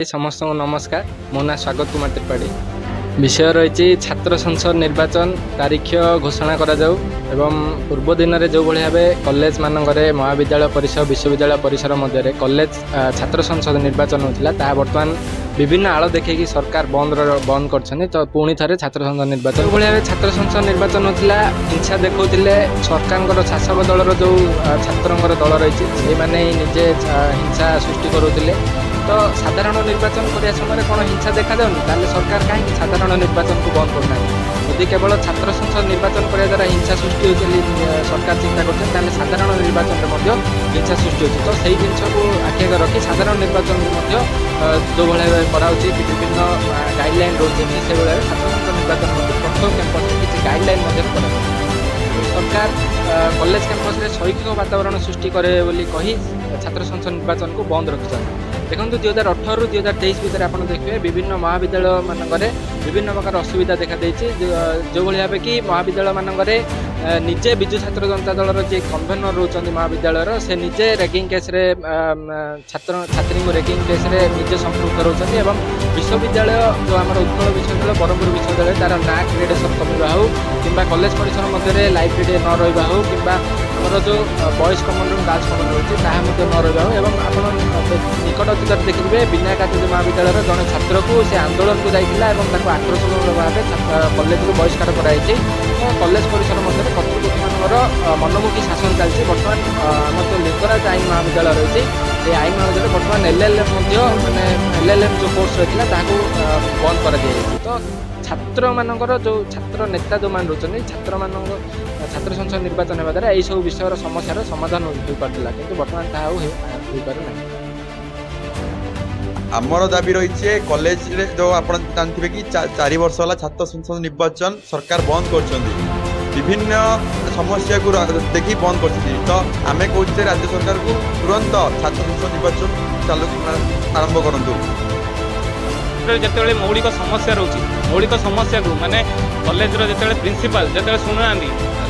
समस्त नमस्कार मो ना स्वागत कुमार त्रिपाठी विषय रही छात्र संसद निर्वाचन तारीख घोषणा करा जाऊ एवं पूर्व दिन में जो भाई भाव कॉलेज मानक महाविद्यालय परिसर विश्वविद्यालय परिसर मध्य कॉलेज छात्र संसद निर्वाचन होता बर्तमान विभिन्न आड़ देखिए सरकार बंद कर तो पुणी थे छात्र संसद निर्वाचन जो भाई छात्र संसद निर्वाचन होता हिंसा देखते सरकार शासक दलर जो छात्र दल रही निजे हिंसा सृष्टि करुले तो साधारण निर्वाचन करने समय कौन हिंसा देखा जाऊनी सरकार कहीं साधारण निर्वाचन को बंद करना यदि केवल छात्र संसद निर्वाचन करने द्वारा हिंसा सृष्टि हो सरकार चिंता कर साधारण निर्वाचन में हिंसा सृष्टि हो तो सही जिन को आखि आगे रखी साधारण निर्वाचन जो भाई कराऊँच विभिन्न गाइडलाइन रोचे से भाई छात्र संसद निर्वाचन कठोर कैंपस किसी गाइडलाइन सरकार कॉलेज कैंपस में शैक्षिक वातावरण सृष्टि करे कही छात्र संसद निर्वाचन को बंद रखिंट देखो 2018 रु 2023 भितर आप देखिए विभिन्न महाविद्यालय मानक विभिन्न प्रकार असुविधा देखा जो भाई भाव कि महाविद्यालय मानक निजे विजु छात्र जनता दलर जी कन्भेनर रोचंदी महाविद्यालय से निजे रैगिंग केस रे छात्र छात्री को रैगिंग केस रे निजे संपृक्त रोचंदी एवं विश्वविद्यालय जो आम उत्कल विश्वविद्यालय ब्रह्मपुर विश्वविद्यालय तार ना ग्रेडेसन कमिबा हो कि कॉलेज परिसर मध्य लाइब्रेरी न रहा हो कि आमर जो बॉयज कमन रूम गर्ल्स कमन रही है न रहा हो एवं आप निकट अतीत देखिए विनायक आचार्य महाविद्यालय जड़े छात्र को से आंदोलन को जाइए आक्रोशन भाव कॉलेज को बहिष्कार कराई तो कॉलेज परिसर मध्य कर्तृपक्ष मनमुखी शासन चलती बर्तमान आम जो लिंगराज आईन महाविद्यालय रही है आईन महाविद्यालय बर्तमान एलएलएम मानने एलएलएम जो कोर्स रही है बंद कर तो छात्र मानकर जो छात्र नेता जो मान रोचन छात्र मान छात्र संसद निर्वाचन होगा द्वारा यही विषय समस्या समाधान हो पार्ला कि बर्तमान ताहा हो पारे ना आमर दाबी रही है कॉलेज जो आप जानते कि 4 वर्ष है छात्र संसद निर्वाचन सरकार बंद कर विभिन्न समस्या को देखी बंद कर तो आम कहे राज्य सरकार को तुरंत छात्र संसद निर्वाचन चालू आरंभ करूँ जिते मौलिक समस्या रोचे मौलिक समस्या को माने कॉलेज जो प्रिंसिपाल जो शुणुना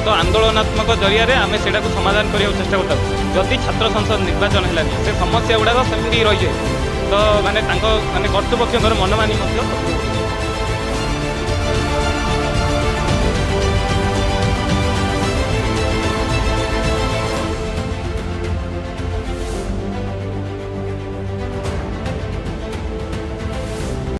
तो आंदोलनात्मक जरिया आम से समाधान करने चेष्टा करता जदि छात्र संसद निर्वाचन है से समस्या गुड़ाक सेमती रही है तो माने कर्तृपक्ष मनमानी